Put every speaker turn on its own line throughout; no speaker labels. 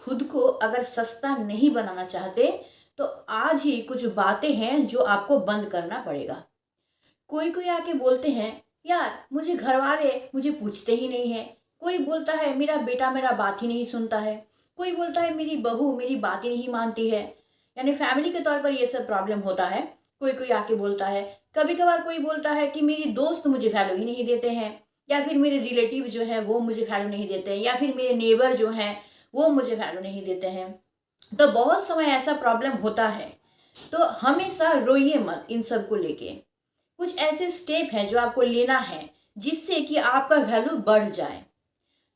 खुद को अगर सस्ता नहीं बनाना चाहते तो आज ही कुछ बातें हैं जो आपको बंद करना पड़ेगा। कोई कोई आके बोलते हैं, यार मुझे घर वाले मुझे पूछते ही नहीं है। कोई बोलता है मेरा बेटा मेरा बात ही नहीं सुनता है। कोई बोलता है मेरी बहू मेरी बात ही नहीं मानती है। यानी फैमिली के तौर पर ये सब प्रॉब्लम होता है। कोई कोई आके बोलता है, कभी कभार कोई बोलता है कि मेरी दोस्त मुझे वैल्यू ही नहीं देते हैं, या फिर मेरे रिलेटिव जो है वो मुझे वैल्यू नहीं देते हैं, या फिर मेरे नेबर जो हैं वो मुझे वैल्यू नहीं देते हैं। तो बहुत समय ऐसा प्रॉब्लम होता है। तो हमेशा रोइए मत इन सब को लेके। कुछ ऐसे स्टेप हैं जो आपको लेना है जिससे कि आपका वैल्यू बढ़ जाए।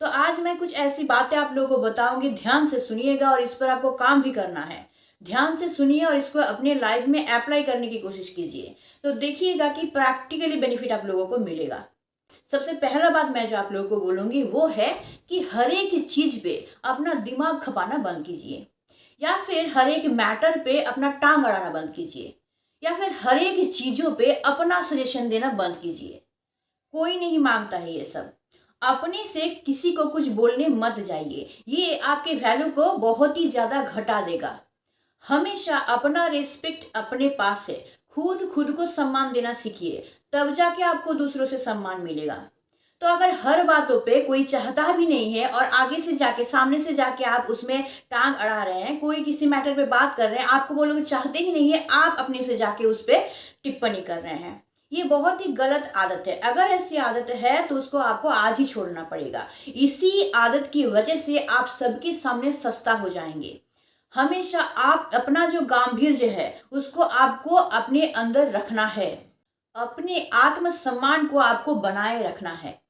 तो आज मैं कुछ ऐसी बातें आप लोगों को बताऊंगी, ध्यान से सुनिएगा और इस पर आपको काम भी करना है। ध्यान से सुनिए और इसको अपने लाइफ में अप्लाई करने की कोशिश कीजिए, तो देखिएगा कि प्रैक्टिकली बेनिफिट आप लोगों को मिलेगा। सबसे पहला बात मैं जो आप लोगों को बोलूंगी वो है कि हर एक चीज पे अपना दिमाग खपाना बंद कीजिए, या फिर हर एक मैटर पे अपना टांग अड़ाना बंद कीजिए, या फिर हर एक चीजों पे अपना सजेशन देना बंद कीजिए। कोई नहीं मांगता है ये सब। अपने से किसी को कुछ बोलने मत जाइए, ये आपके वैल्यू को बहुत ही ज्यादा घटा देगा। हमेशा अपना रिस्पेक्ट अपने पास है। खुद खुद को सम्मान देना सीखिए, तब जाके आपको दूसरों से सम्मान मिलेगा। तो अगर हर बातों पे कोई चाहता भी नहीं है और आगे से जाके सामने से जाके आप उसमें टांग अड़ा रहे हैं, कोई किसी मैटर पे बात कर रहे हैं, आपको वो लोग चाहते ही नहीं है, आप अपने से जाके उस पर टिप्पणी कर रहे हैं, ये बहुत ही गलत आदत है। अगर ऐसी आदत है तो उसको आपको आज ही छोड़ना पड़ेगा। इसी आदत की वजह से आप सबके सामने सस्ता हो जाएंगे। हमेशा आप अपना जो गांभीर्य है उसको आपको अपने अंदर रखना है। अपने आत्मसम्मान को आपको बनाए रखना है।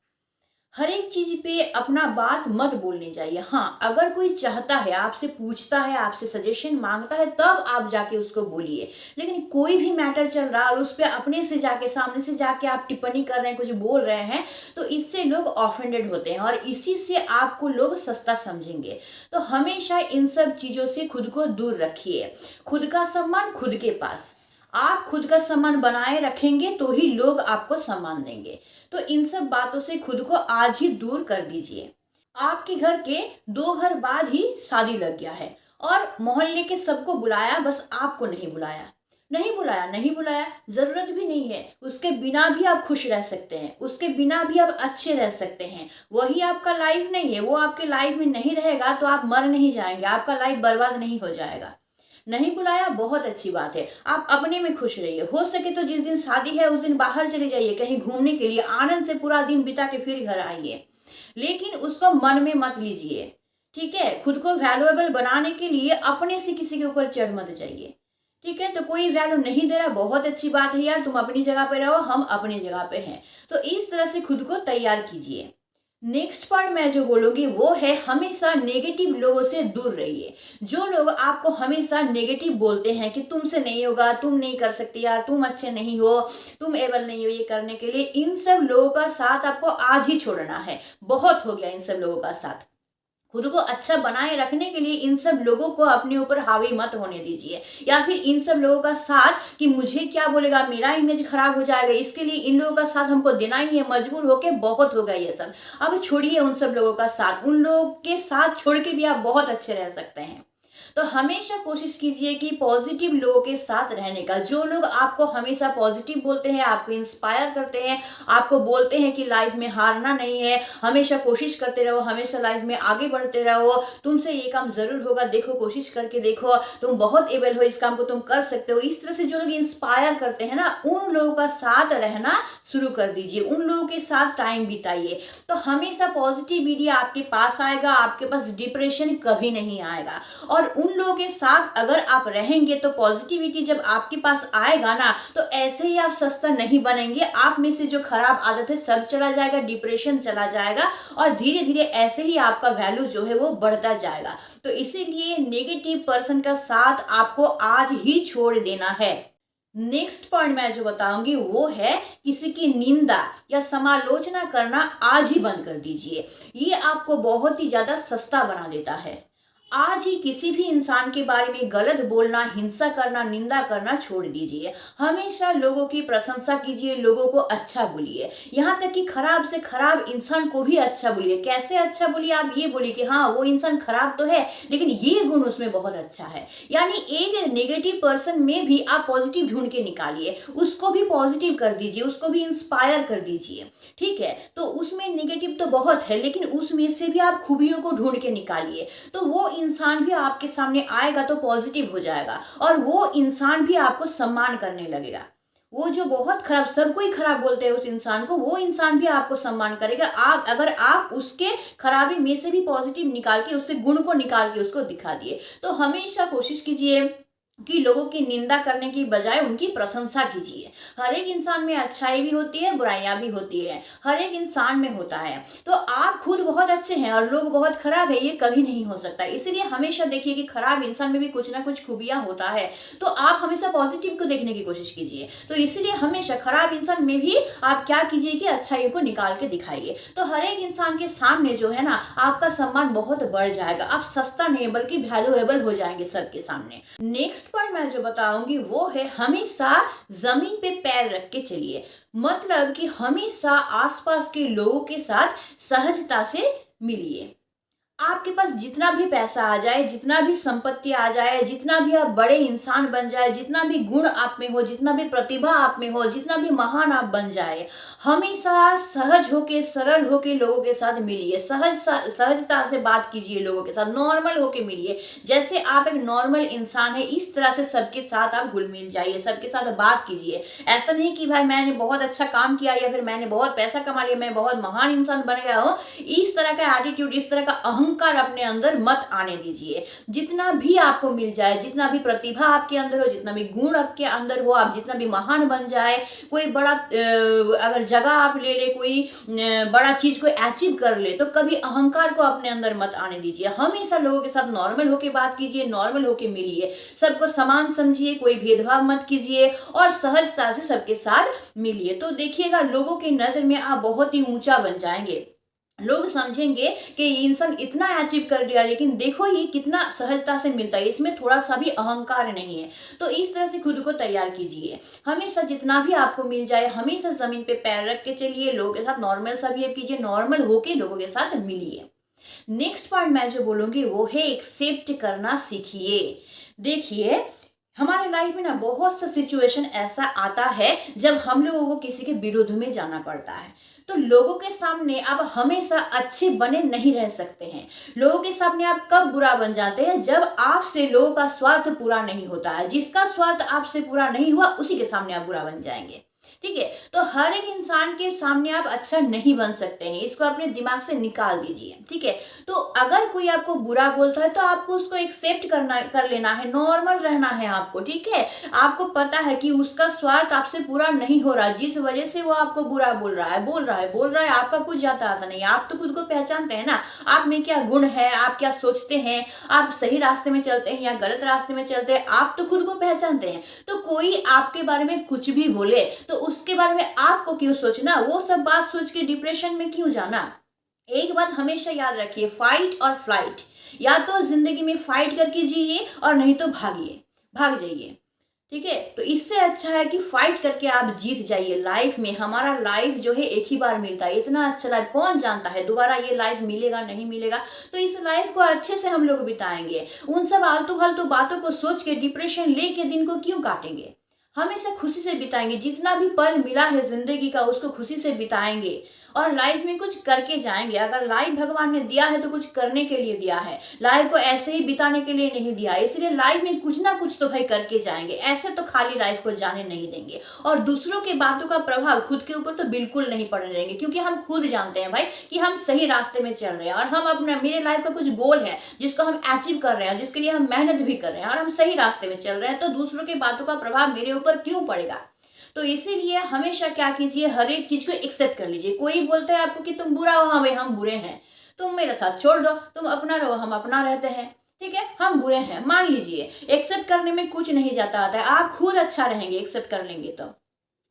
हर एक चीज पे अपना बात मत बोलने जाइए। हाँ, अगर कोई चाहता है, आपसे पूछता है, आपसे सजेशन मांगता है, तब आप जाके उसको बोलिए। लेकिन कोई भी मैटर चल रहा है और उस पर अपने से जाके सामने से जाके आप टिप्पणी कर रहे हैं, कुछ बोल रहे हैं, तो इससे लोग ऑफेंडेड होते हैं और इसी से आपको लोग सस्ता समझेंगे। तो हमेशा इन सब चीजों से खुद को दूर रखिए। खुद का सम्मान खुद के पास। आप खुद का सम्मान बनाए रखेंगे तो ही लोग आपको सम्मान देंगे। तो इन सब बातों से खुद को आज ही दूर कर दीजिए। आपके घर के 2 घर बाद ही शादी लग गया है और मोहल्ले के सबको बुलाया, बस आपको नहीं बुलाया। नहीं बुलाया, नहीं बुलाया, जरूरत भी नहीं है। उसके बिना भी आप खुश रह सकते हैं, उसके बिना भी आप अच्छे रह सकते हैं। वही आपका लाइफ नहीं है, वो आपके लाइफ में नहीं रहेगा तो आप मर नहीं जाएंगे, आपका लाइफ बर्बाद नहीं हो जाएगा। नहीं बुलाया, बहुत अच्छी बात है। आप अपने में खुश रहिए। हो सके तो जिस दिन शादी है उस दिन बाहर चले जाइए कहीं घूमने के लिए, आनंद से पूरा दिन बिता के फिर घर आइए, लेकिन उसको मन में मत लीजिए। ठीक है, खुद को वैल्यूएबल बनाने के लिए अपने से किसी के ऊपर चढ़ मत जाइए। ठीक है, तो कोई वैल्यू नहीं दे रहा, बहुत अच्छी बात है यार, तुम अपनी जगह पे रहो, हम अपनी जगह पे हैं। तो इस तरह से खुद को तैयार कीजिए। नेक्स्ट पॉइंट मैं जो बोलूंगी वो है, हमेशा नेगेटिव लोगों से दूर रहिए। जो लोग आपको हमेशा नेगेटिव बोलते हैं कि तुमसे नहीं होगा, तुम नहीं कर सकती यार, तुम अच्छे नहीं हो, तुम एबल नहीं हो ये करने के लिए, इन सब लोगों का साथ आपको आज ही छोड़ना है। बहुत हो गया इन सब लोगों का साथ। खुद को अच्छा बनाए रखने के लिए इन सब लोगों को अपने ऊपर हावी मत होने दीजिए, या फिर इन सब लोगों का साथ कि मुझे क्या बोलेगा, मेरा इमेज खराब हो जाएगा, इसके लिए इन लोगों का साथ हमको देना ही है, मजबूर होके बहुत हो गया ये सब। अब छोड़िए उन सब लोगों का साथ। उन लोगों के साथ छोड़ के भी आप बहुत अच्छे रह सकते हैं। तो हमेशा कोशिश कीजिए कि पॉजिटिव लोगों के साथ रहने का। जो लोग आपको हमेशा पॉजिटिव बोलते हैं, आपको इंस्पायर करते हैं, आपको बोलते हैं कि लाइफ में हारना नहीं है, हमेशा कोशिश करते रहो, हमेशा लाइफ में आगे बढ़ते रहो, तुमसे ये काम जरूर होगा, देखो कोशिश करके देखो, तुम बहुत एबल हो, इस काम को तुम कर सकते हो, इस तरह से जो लोग इंस्पायर करते हैं ना, उन लोगों का साथ रहना शुरू कर दीजिए। उन लोगों के साथ टाइम बिताइए। तो हमेशा पॉजिटिविटी आपके पास आएगा, आपके पास डिप्रेशन कभी नहीं आएगा। और उन लोगों के साथ अगर आप रहेंगे तो पॉजिटिविटी जब आपके पास आएगा ना, तो ऐसे ही आप सस्ता नहीं बनेंगे। आप में से जो खराब आदत है सब चला जाएगा, डिप्रेशन चला जाएगा, और धीरे धीरे ऐसे ही आपका वैल्यू जो है वो बढ़ता जाएगा। तो इसीलिए नेगेटिव पर्सन का साथ आपको आज ही छोड़ देना है। नेक्स्ट पॉइंट मैं जो बताऊंगी वो है, किसी की निंदा या समालोचना करना आज ही बंद कर दीजिए। ये आपको बहुत ही ज्यादा सस्ता बना देता है। आज ही किसी भी इंसान के बारे में गलत बोलना, हिंसा करना, निंदा करना छोड़ दीजिए। हमेशा लोगों की प्रशंसा कीजिए, लोगों को अच्छा बोलिए, यहाँ तक कि खराब से खराब इंसान को भी अच्छा बोलिए। कैसे अच्छा बोलिए? आप ये बोलिए कि हाँ वो इंसान खराब तो है लेकिन ये गुण उसमें बहुत अच्छा है। यानी एक नेगेटिव पर्सन में भी आप पॉजिटिव ढूंढ के निकालिए, उसको भी पॉजिटिव कर दीजिए, उसको भी इंस्पायर कर दीजिए। ठीक है, तो उसमें नेगेटिव तो बहुत है लेकिन उसमें से भी आप खूबियों को ढूंढ के निकालिए, तो वो इंसान भी आपके सामने आएगा तो पॉजिटिव हो जाएगा और वो इंसान भी आपको सम्मान करने लगेगा। वो जो बहुत खराब, सब कोई खराब बोलते हैं उस इंसान को, वो इंसान भी आपको सम्मान करेगा। आप अगर आप उसके खराबी में से भी पॉजिटिव निकाल के, उसके गुण को निकाल के उसको दिखा दिए। तो हमेशा कोशिश कीजिए कि लोगों की निंदा करने की बजाय उनकी प्रशंसा कीजिए। हर एक इंसान में अच्छाई भी होती है, बुराइयां भी होती है, हर एक इंसान में होता है। तो आप खुद बहुत अच्छे हैं और लोग बहुत खराब है, ये कभी नहीं हो सकता। इसलिए हमेशा देखिए कि खराब इंसान में भी कुछ ना कुछ खूबियां होता है, तो आप हमेशा पॉजिटिव को देखने की कोशिश कीजिए। तो इसलिए हमेशा खराब इंसान में भी आप क्या कीजिए कि अच्छाई को निकाल के दिखाइए। तो हर एक इंसान के सामने जो है ना, आपका सम्मान बहुत बढ़ जाएगा। आप सस्ता नहीं बल्कि वैल्यूएबल हो जाएंगे सबके सामने। नेक्स्ट पर मैं जो बताऊंगी वो है हमेशा जमीन पे पैर रख के चलिए। मतलब कि हमेशा आसपास के लोगों के साथ सहजता से मिलिए। आपके पास जितना भी पैसा आ जाए, जितना भी संपत्ति आ जाए, जितना भी आप बड़े इंसान बन जाए, जितना भी गुण आप में हो, जितना भी प्रतिभा आप में हो, जितना भी महान आप बन जाए, हमेशा सहज होके, सरल होके लोगों के साथ मिलिए। सहजता से बात कीजिए, लोगों के साथ नॉर्मल होके मिलिए। जैसे आप एक नॉर्मल इंसान है इस तरह से सबके साथ आप घुल मिल जाइए, सबके साथ बात कीजिए। ऐसा नहीं कि भाई मैंने बहुत अच्छा काम किया या फिर मैंने बहुत पैसा कमा लिया, मैं बहुत महान इंसान बन गया हूँ, इस तरह का एटीट्यूड, इस तरह का अहंकार अपने अंदर मत आने दीजिए। जितना भी आपको मिल जाए, जितना भी प्रतिभा आपके अंदर हो, जितना भी गुण आपके अंदर हो, आप जितना भी महान बन जाए, कोई बड़ा अगर जगह आप ले ले, कोई बड़ा चीज को अचीव कर ले, तो कभी अहंकार को अपने अंदर मत आने दीजिए। हमेशा लोगों के साथ नॉर्मल होके बात कीजिए, नॉर्मल होके मिलिए, सबको समान समझिए, कोई भेदभाव मत कीजिए और सहजता से सबके साथ मिलिए। तो देखिएगा लोगों की नजर में आप बहुत ही ऊंचा बन जाएंगे। लोग समझेंगे कि ये इंसान इतना अचीव कर लिया लेकिन देखो ये कितना सहजता से मिलता है, इसमें थोड़ा सा भी अहंकार नहीं है। तो इस तरह से खुद को तैयार कीजिए। हमेशा जितना भी आपको मिल जाए हमेशा जमीन पे पैर रख के चलिए, लोगों के साथ नॉर्मल सा बिहेव कीजिए, नॉर्मल होके लोगों के साथ मिलिए। नेक्स्ट पॉइंट मैं जो बोलूंगी वो है एक्सेप्ट करना सीखिए। देखिए हमारे लाइफ में ना बहुत सा सिचुएशन ऐसा आता है जब हम लोगों को किसी के विरोध में जाना पड़ता है। तो लोगों के सामने आप हमेशा अच्छे बने नहीं रह सकते हैं। लोगों के सामने आप कब बुरा बन जाते हैं? जब आपसे लोगों का स्वार्थ पूरा नहीं होता है। जिसका स्वार्थ आपसे पूरा नहीं हुआ उसी के सामने आप बुरा बन जाएंगे। ठीक है, तो हर एक इंसान के सामने आप अच्छा नहीं बन सकते हैं, इसको अपने दिमाग से निकाल दीजिए। ठीक है, तो अगर कोई आपको बुरा बोलता है तो आपको उसको एक्सेप्ट कर लेना है, नॉर्मल रहना है आपको। ठीक है, आपको पता है कि उसका स्वार्थ आपसे पूरा नहीं हो रहा, जिस वजह से वो आपको बुरा बोल रहा है, आपका कुछ जाता आता नहीं। आप तो खुद को पहचानते हैं ना, आप में क्या गुण है, आप क्या सोचते हैं, आप सही रास्ते में चलते हैं या गलत रास्ते में चलते हैं, आप तो खुद को पहचानते हैं। तो कोई आपके बारे में कुछ भी बोले तो उसके बारे में आपको क्यों सोचना, वो सब बात सोच के डिप्रेशन में क्यों जाना। एक बात हमेशा याद रखिए, फाइट और फ्लाइट। या तो जिंदगी में फाइट करके जिए और नहीं तो भाग जाइए। ठीक है, तो इससे अच्छा है कि फाइट करके आप जीत जाइए। लाइफ में हमारा लाइफ जो है एक ही बार मिलता है, इतना अच्छा लाइफ कौन जानता है दोबारा ये लाइफ मिलेगा नहीं मिलेगा। तो इस लाइफ को अच्छे से हम लोग बिताएंगे। उन सब आलतू फालतू बातों को सोच के डिप्रेशन लेके दिन को क्यों काटेंगे। हमेशा खुशी से बिताएंगे, जितना भी पल मिला है जिंदगी का उसको खुशी से बिताएंगे और लाइफ में कुछ करके जाएंगे। अगर लाइफ भगवान ने दिया है तो कुछ करने के लिए दिया है, लाइफ को ऐसे ही बिताने के लिए नहीं दिया। इसलिए लाइफ में कुछ ना कुछ तो भाई करके जाएंगे, ऐसे तो खाली लाइफ को जाने नहीं देंगे। और दूसरों के बातों का प्रभाव खुद के ऊपर तो बिल्कुल नहीं पड़ने देंगे, क्योंकि हम खुद जानते हैं भाई कि हम सही रास्ते में चल रहे हैं और हम अपना, मेरे लाइफ का कुछ गोल है जिसको हम अचीव कर रहे हैं, जिसके लिए हम मेहनत भी कर रहे हैं और हम सही रास्ते में चल रहे हैं। तो दूसरों के बातों का प्रभाव मेरे ऊपर क्यों पड़ेगा। तो इसीलिए हमेशा क्या कीजिए, हर एक चीज को एक्सेप्ट कर लीजिए। कोई बोलता है आपको कि तुम बुरा हो, हाँ भाई हम बुरे हैं, तुम मेरे साथ छोड़ दो, तुम अपना रहो हम अपना रहते हैं। ठीक है, हम बुरे हैं मान लीजिए, एक्सेप्ट करने में कुछ नहीं जाता आता है, आप खुद अच्छा रहेंगे एक्सेप्ट कर लेंगे तो।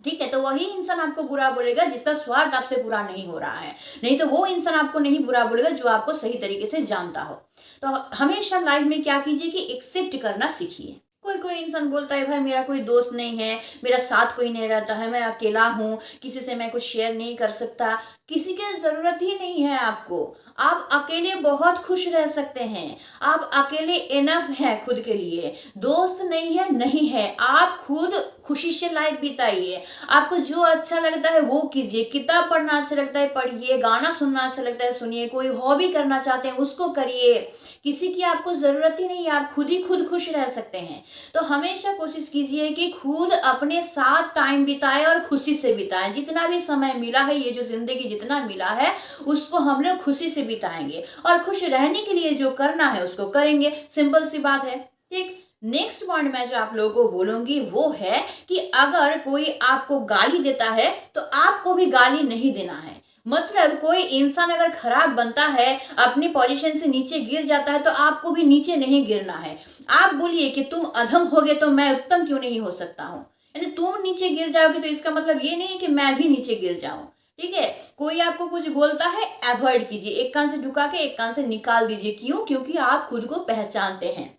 ठीक है, तो वही इंसान आपको बुरा बोलेगा जिसका स्वार्थ आपसे पूरा नहीं हो रहा है, नहीं तो वो इंसान आपको नहीं बुरा बोलेगा जो आपको सही तरीके से जानता हो। तो हमेशा लाइफ में क्या कीजिए कि एक्सेप्ट करना सीखिए। कोई कोई इंसान बोलता है भाई मेरा कोई दोस्त नहीं है, मेरा साथ कोई नहीं रहता है, मैं अकेला हूँ, किसी से मैं कुछ शेयर नहीं कर सकता। किसी की जरूरत ही नहीं है आपको, आप अकेले बहुत खुश रह सकते हैं, आप अकेले इनफ हैं खुद के लिए। दोस्त नहीं है, नहीं है, आप खुद खुशी से लाइफ बिताइए। आपको जो अच्छा लगता है वो कीजिए, किताब पढ़ना अच्छा लगता है पढ़िए, गाना सुनना अच्छा लगता है सुनिए, कोई हॉबी करना चाहते हैं उसको करिए। किसी की आपको जरूरत ही नहीं है, आप खुद ही खुद खुश रह सकते हैं। तो हमेशा कोशिश कीजिए कि खुद अपने साथ टाइम बिताएं और खुशी से बिताएं। जितना भी समय मिला है, ये जो जिंदगी जितना मिला है उसको हम लोग खुशी से बिताएंगे और खुश रहने के लिए जो करना है उसको करेंगे। सिंपल सी बात है। ठीक, नेक्स्ट पॉइंट मैं जो आप लोगों को बोलूंगी वो है कि अगर कोई आपको गाली देता है तो आपको भी गाली नहीं देना है। मतलब कोई इंसान अगर खराब बनता है, अपनी पोजीशन से नीचे गिर जाता है, तो आपको भी नीचे नहीं गिरना है। आप बोलिए कि तुम अधम होगे तो मैं उत्तम क्यों नहीं हो सकता हूँ, यानी तुम नीचे गिर जाओगे तो इसका मतलब ये नहीं है कि मैं भी नीचे गिर जाऊं। ठीक है, कोई आपको कुछ बोलता है अवॉइड कीजिए, एक कान से ढुका के एक कान से निकाल दीजिए। क्यों? क्योंकि आप खुद को पहचानते हैं।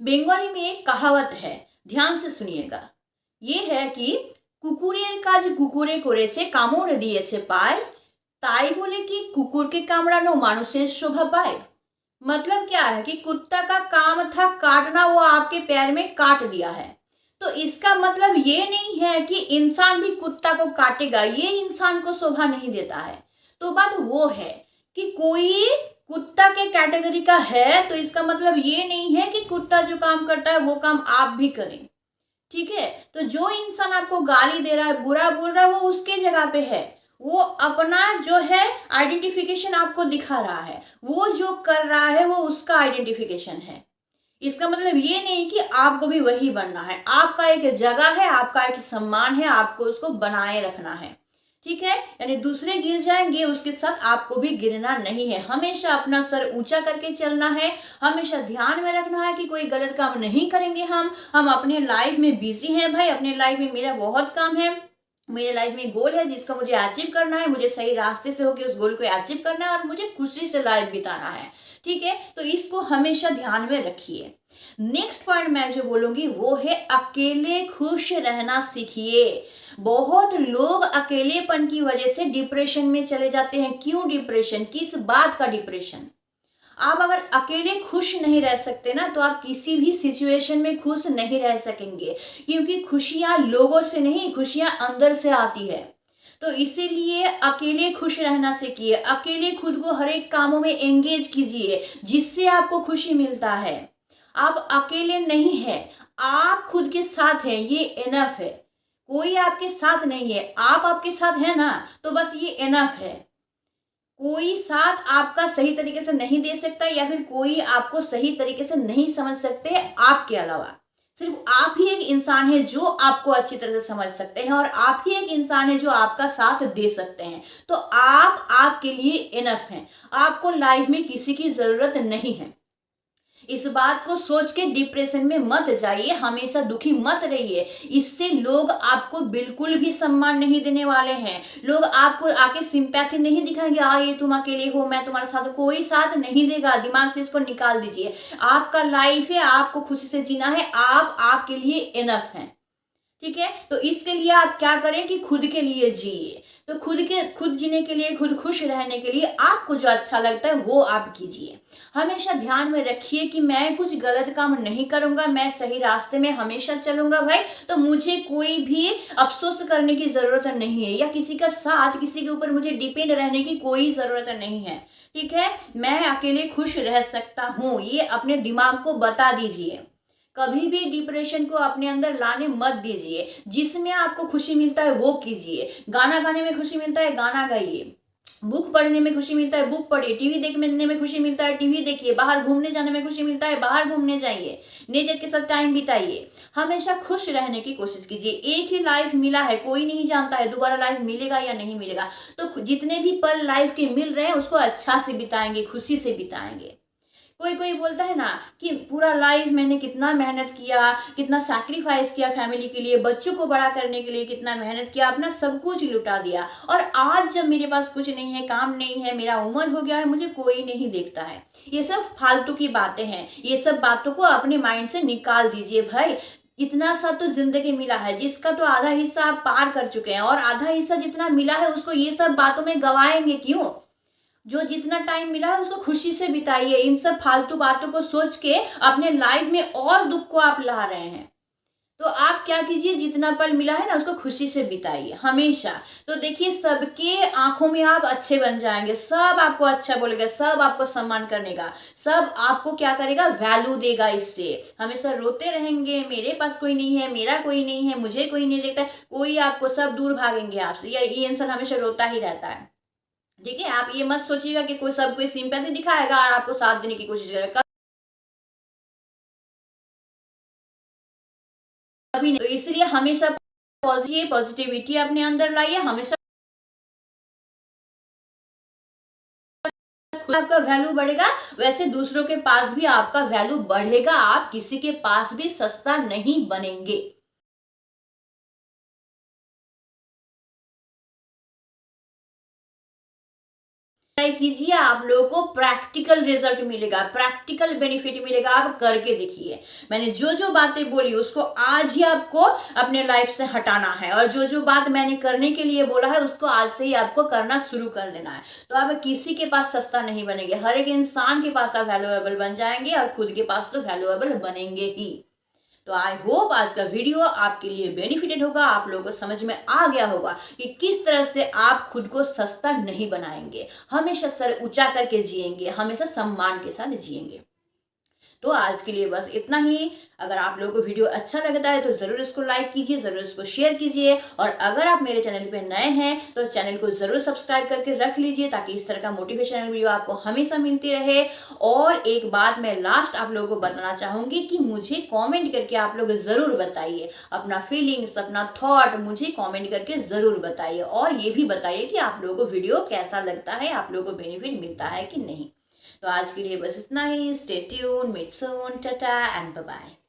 बंगाली में एक कहावत है, ध्यान से सुनिएगा। ये है कि কুকুরের কাজ কুকুরে করেছে কামড় দিয়েছে পায়, তাই বলে কি কুকুरके কামড়ানো মানুষের शोभा पाए। मतलब क्या है कि कुत्ता का काम था काटना, वो आपके पैर में काट दिया है। तो इसका मतलब ये नहीं है कि इंसान भी कुत्ता को काटेगा, ये इंसान को शोभा नहीं देता है। तो बात वो है कि कोई कुत्ता के कैटेगरी का है तो इसका मतलब ये नहीं है कि कुत्ता जो काम करता है वो काम आप भी करें। ठीक है, तो जो इंसान आपको गाली दे रहा है, बुरा बोल रहा है, वो उसके जगह पे है, वो अपना जो है आइडेंटिफिकेशन आपको दिखा रहा है, वो जो कर रहा है वो उसका आइडेंटिफिकेशन है। इसका मतलब ये नहीं कि आपको भी वही बनना है। आपका एक जगह है, आपका एक सम्मान है, आपको उसको बनाए रखना है। ठीक है, यानी दूसरे गिर जाएंगे उसके साथ आपको भी गिरना नहीं है। हमेशा अपना सर ऊंचा करके चलना है, हमेशा ध्यान में रखना है कि कोई गलत काम नहीं करेंगे। हम अपने लाइफ में बिजी हैं भाई, अपने लाइफ में मेरा बहुत काम है, मेरे लाइफ में गोल है जिसको मुझे अचीव करना है, मुझे सही रास्ते से होकर उस गोल को अचीव करना है और मुझे खुशी से लाइफ बिताना है। ठीक है, तो इसको हमेशा ध्यान में रखिए। नेक्स्ट पॉइंट मैं जो बोलूंगी वो है अकेले खुश रहना सीखिए। बहुत लोग अकेलेपन की वजह से डिप्रेशन में चले जाते हैं। क्यों डिप्रेशन? किस बात का डिप्रेशन? आप अगर अकेले खुश नहीं रह सकते ना तो आप किसी भी सिचुएशन में खुश नहीं रह सकेंगे, क्योंकि खुशियां लोगों से नहीं, खुशियां अंदर से आती है। तो इसीलिए अकेले खुश रहना सीखिए, अकेले खुद को हर एक कामों में एंगेज कीजिए जिससे आपको खुशी मिलता है। आप अकेले नहीं है, आप खुद के साथ हैं, ये इनफ है। कोई आपके साथ नहीं है, आप आपके साथ है ना, तो बस ये इनफ है। कोई साथ आपका सही तरीके से नहीं दे सकता या फिर कोई आपको सही तरीके से नहीं समझ सकते आपके अलावा। सिर्फ आप ही एक इंसान है जो आपको अच्छी तरह से समझ सकते हैं और आप ही एक इंसान है जो आपका साथ दे सकते हैं। तो आप आपके लिए इनफ हैं, आपको लाइफ में किसी की जरूरत नहीं है। इस बात को सोच के डिप्रेशन में मत जाइए, हमेशा दुखी मत रहिए। इससे लोग आपको बिल्कुल भी सम्मान नहीं देने वाले हैं। लोग आपको आके सिंपैथी नहीं दिखाएंगे, ये तुम अकेले हो, मैं तुम्हारे साथ, कोई साथ नहीं देगा। दिमाग से इसको निकाल दीजिए। आपका लाइफ है, आपको खुशी से जीना है, आप आपके लिए इनफ हैं। ठीक है, तो इसके लिए आप क्या करें कि खुद के लिए जिए। तो खुद जीने के लिए, खुद खुश रहने के लिए आपको जो अच्छा लगता है वो आप कीजिए। हमेशा ध्यान में रखिए कि मैं कुछ गलत काम नहीं करूंगा, मैं सही रास्ते में हमेशा चलूंगा भाई, तो मुझे कोई भी अफसोस करने की जरूरत नहीं है या किसी का साथ, किसी के ऊपर मुझे डिपेंड रहने की कोई जरूरत नहीं है। ठीक है, मैं अकेले खुश रह सकता हूँ, ये अपने दिमाग को बता दीजिए। कभी भी डिप्रेशन को अपने अंदर लाने मत दीजिए। जिसमें आपको खुशी मिलता है वो कीजिए। गाना गाने में खुशी मिलता है, गाना गाइए। बुक पढ़ने में खुशी मिलता है, बुक पढ़िए। टीवी देखने में खुशी मिलता है, टीवी देखिए। बाहर घूमने जाने में खुशी मिलता है, बाहर घूमने जाइए। नेचर के साथ टाइम बिताइए। हमेशा खुश रहने की कोशिश कीजिए। एक ही लाइफ मिला है, कोई नहीं जानता है दोबारा लाइफ मिलेगा या नहीं मिलेगा। तो जितने भी पल लाइफ के मिल रहे हैं उसको अच्छा से बिताएंगे, खुशी से बिताएंगे। कोई कोई बोलता है ना कि पूरा लाइफ मैंने कितना मेहनत किया, कितना सैक्रिफाइस किया फैमिली के लिए, बच्चों को बड़ा करने के लिए कितना मेहनत किया, अपना सब कुछ लुटा दिया, और आज जब मेरे पास कुछ नहीं है, काम नहीं है, मेरा उम्र हो गया है, मुझे कोई नहीं देखता है। ये सब फालतू की बातें हैं। ये सब बातों को अपने माइंड से निकाल दीजिए भाई। इतना सा तो जिंदगी मिला है, जिसका तो आधा हिस्सा आप पार कर चुके हैं, और आधा हिस्सा जितना मिला है उसको ये सब बातों में गवाएंगे क्यों? जो जितना टाइम मिला है उसको खुशी से बिताइए। इन सब फालतू बातों को सोच के अपने लाइफ में और दुख को आप ला रहे हैं। तो आप क्या कीजिए, जितना पल मिला है ना उसको खुशी से बिताइए हमेशा। तो देखिए, सबके आंखों में आप अच्छे बन जाएंगे, सब आपको अच्छा बोलेगा, सब आपको सम्मान करेगा, सब आपको क्या करेगा, वैल्यू देगा। इससे हमेशा रोते रहेंगे, मेरे पास कोई नहीं है, मेरा कोई नहीं है, मुझे कोई नहीं देखता है, कोई आपको, सब दूर भागेंगे आपसे। ये इंसान हमेशा रोता ही रहता है। ठीक है, आप ये मत सोचिएगा कि कोई सब कोई सिंपैथी दिखाएगा और आपको साथ देने की कोशिश करेगा, कभी नहीं। तो इसलिए हमेशा पॉजिटिविटी अपने अंदर लाइए। हमेशा खुद आपका वैल्यू बढ़ेगा, वैसे दूसरों के पास भी आपका वैल्यू बढ़ेगा। आप किसी के पास भी सस्ता नहीं बनेंगे। ट्राई कीजिए, आप लोगों को प्रैक्टिकल रिजल्ट मिलेगा, प्रैक्टिकल बेनिफिट मिलेगा। आप करके देखिए। मैंने जो जो बातें बोली उसको आज ही आपको अपने लाइफ से हटाना है, और जो जो बात मैंने करने के लिए बोला है उसको आज से ही आपको करना शुरू कर देना है। तो आप किसी के पास सस्ता नहीं बनेंगे, हर एक इंसान के पास आप वैल्यूएबल बन जाएंगे, और खुद के पास तो वैल्यूएबल बनेंगे ही। तो आई होप आज का वीडियो आपके लिए बेनिफिटेड होगा, आप लोगों को समझ में आ गया होगा कि किस तरह से आप खुद को सस्ता नहीं बनाएंगे, हमेशा सर ऊंचा करके जिएंगे, हमेशा सम्मान के साथ जिएंगे। तो आज के लिए बस इतना ही। अगर आप लोगों को वीडियो अच्छा लगता है तो ज़रूर इसको लाइक कीजिए, ज़रूर इसको शेयर कीजिए, और अगर आप मेरे चैनल पे नए हैं तो चैनल को ज़रूर सब्सक्राइब करके रख लीजिए, ताकि इस तरह का मोटिवेशनल वीडियो आपको हमेशा मिलती रहे। और एक बात मैं लास्ट आप लोगों को बताना चाहूँगी कि मुझे कॉमेंट करके आप लोग ज़रूर बताइए अपना फीलिंग्स, अपना थॉट मुझे कॉमेंट करके ज़रूर बताइए, और ये भी बताइए कि आप लोगों को वीडियो कैसा लगता है, आप लोगों को बेनिफिट मिलता है कि नहीं। तो आज के लिए बस इतना ही। Stay tune, meet soon, tata and bye bye.